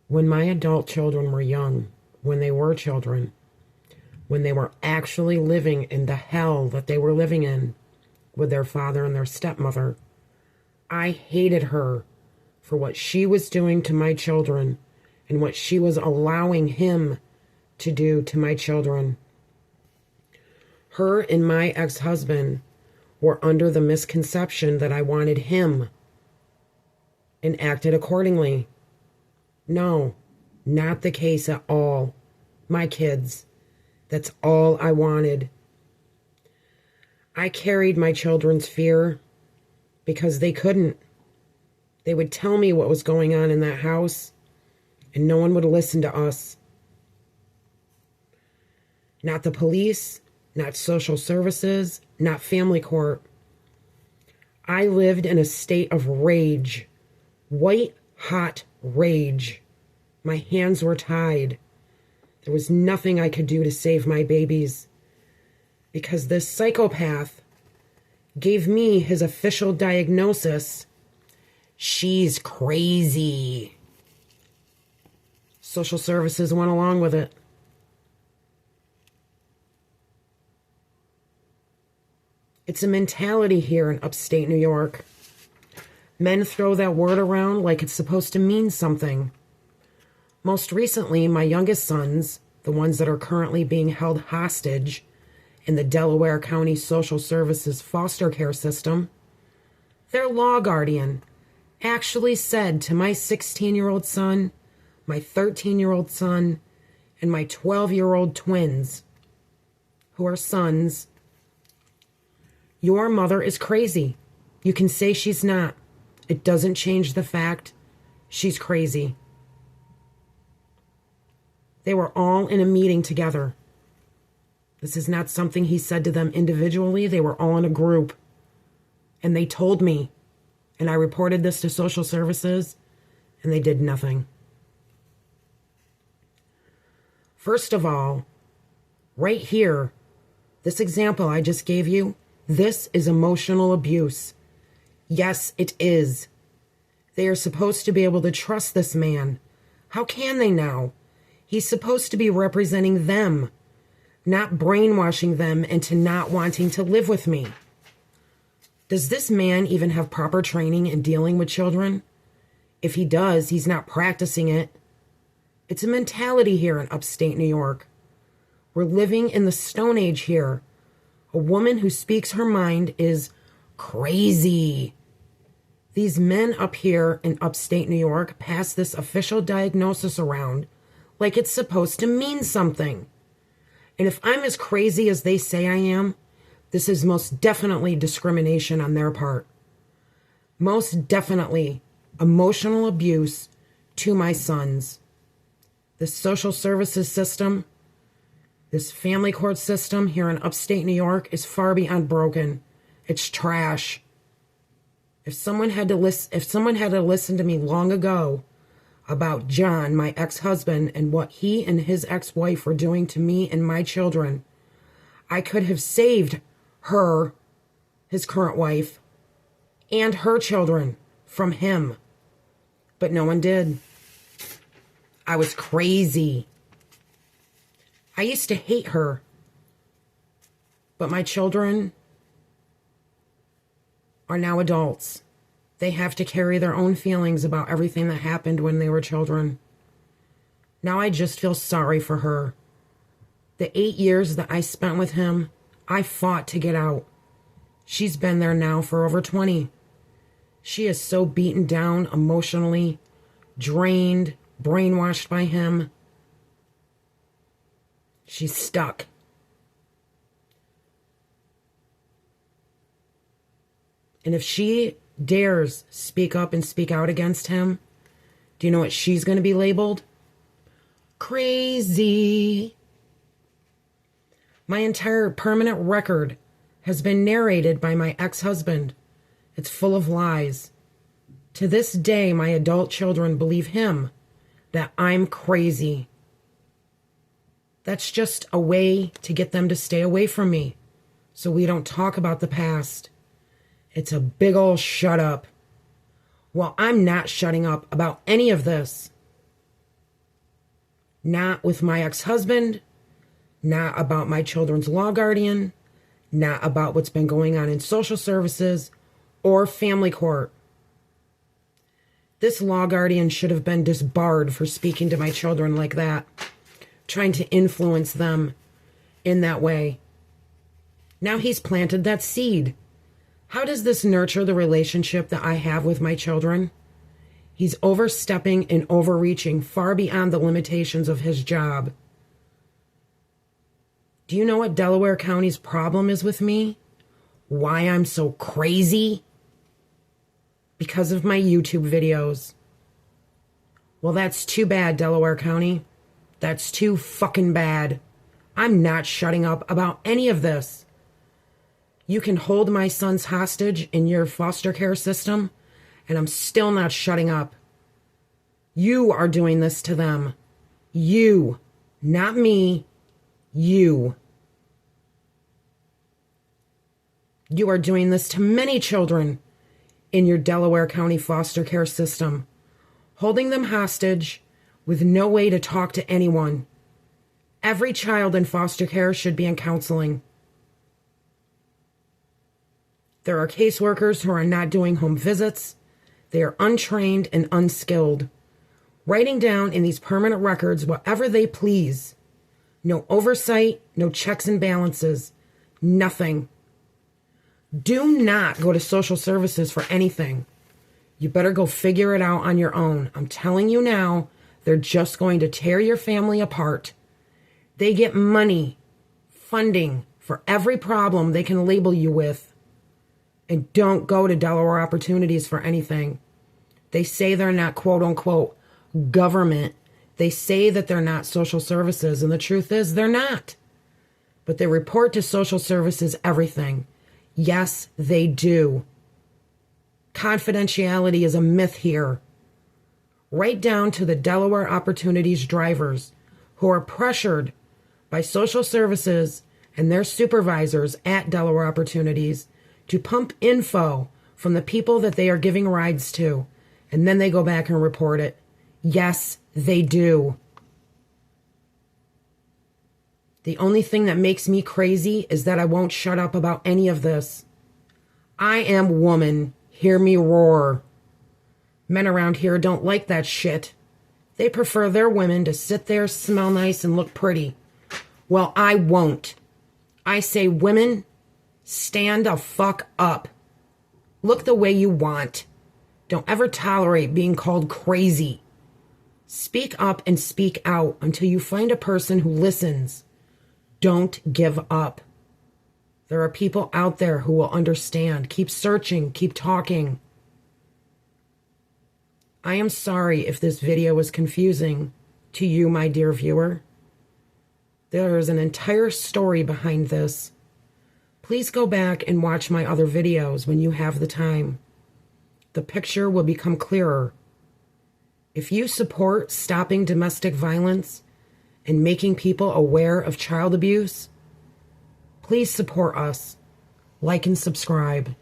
When my adult children were young, when they were children, when they were actually living in the hell that they were living in with their father and their stepmother, I hated her for what she was doing to my children and what she was allowing him to do to my children. Her and my ex-husband were under the misconception that I wanted him and acted accordingly. No, not the case at all. My kids, that's all I wanted. I carried my children's fear because they couldn't. They would tell me what was going on in that house, and no one would listen to us. Not the police, not social services, not family court. I lived in a state of rage, white hot rage. My hands were tied. There was nothing I could do to save my babies because this psychopath gave me his official diagnosis. She's crazy. Social services went along with it. It's a mentality here in upstate New York. Men throw that word around like it's supposed to mean something. Most recently, my youngest sons, the ones that are currently being held hostage in the Delaware County Social Services foster care system, their law guardian actually said to my 16-year-old son, my 13-year-old son, and my 12-year-old twins, who are sons, "Your mother is crazy. You can say she's not. It doesn't change the fact she's crazy." They were all in a meeting together. This is not something he said to them individually. They were all in a group. And they told me, and I reported this to social services, and they did nothing. First of all, right here, this example I just gave you, this is emotional abuse. Yes, it is. They are supposed to be able to trust this man. How can they now? He's supposed to be representing them, not brainwashing them into not wanting to live with me. Does this man even have proper training in dealing with children? If he does, he's not practicing it. It's a mentality here in upstate New York. We're living in the Stone Age here. A woman who speaks her mind is crazy. These men up here in upstate New York pass this official diagnosis around like it's supposed to mean something. And if I'm as crazy as they say I am, this is most definitely discrimination on their part. Most definitely emotional abuse to my sons. The social services system, this family court system here in upstate New York is far beyond broken. It's trash. If someone had to listen to me long ago about John, my ex-husband, and what he and his ex-wife were doing to me and my children, I could have saved her, his current wife, and her children from him. But no one did. I was crazy. I used to hate her. But my children are now adults. They have to carry their own feelings about everything that happened when they were children. Now I just feel sorry for her. The 8 years that I spent with him, I fought to get out. She's been there now for over 20. She is so beaten down emotionally, drained, brainwashed by him. She's stuck. And if she dares speak up and speak out against him, do you know what she's going to be labeled? Crazy. My entire permanent record has been narrated by my ex-husband. It's full of lies. To this day, my adult children believe him, that I'm crazy. That's just a way to get them to stay away from me, so we don't talk about the past. It's a big ol' shut up. Well, I'm not shutting up about any of this. Not with my ex-husband, not about my children's law guardian, not about what's been going on in social services or family court. This law guardian should have been disbarred for speaking to my children like that, trying to influence them in that way. Now he's planted that seed. How does this nurture the relationship that I have with my children? He's overstepping and overreaching far beyond the limitations of his job. Do you know what Delaware County's problem is with me? Why I'm so crazy? Because of my YouTube videos. Well, that's too bad, Delaware County. That's too fucking bad. I'm not shutting up about any of this. You can hold my sons hostage in your foster care system, and I'm still not shutting up. You are doing this to them. You, not me, you. You are doing this to many children in your Delaware County foster care system, holding them hostage with no way to talk to anyone. Every child in foster care should be in counseling. There are caseworkers who are not doing home visits. They are untrained and unskilled, writing down in these permanent records whatever they please. No oversight, no checks and balances, nothing. Do not go to social services for anything. You better go figure it out on your own. I'm telling you now, they're just going to tear your family apart. They get money, funding for every problem they can label you with. And don't go to Delaware Opportunities for anything. They say they're not quote unquote government. They say that they're not social services, and the truth is they're not. But they report to social services everything. Yes, they do. Confidentiality is a myth here. Right down to the Delaware Opportunities drivers who are pressured by social services and their supervisors at Delaware Opportunities to pump info from the people that they are giving rides to, and then they go back and report it. Yes, they do. The only thing that makes me crazy is that I won't shut up about any of this. I am woman. Hear me roar. Men around here don't like that shit. They prefer their women to sit there, smell nice, and look pretty. Well, I won't. I say, women, stand the fuck up. Look the way you want. Don't ever tolerate being called crazy. Speak up and speak out until you find a person who listens. Don't give up. There are people out there who will understand. Keep searching. Keep talking. I am sorry if this video was confusing to you, my dear viewer. There is an entire story behind this. Please go back and watch my other videos when you have the time. The picture will become clearer. If you support stopping domestic violence and making people aware of child abuse, please support us. Like and subscribe.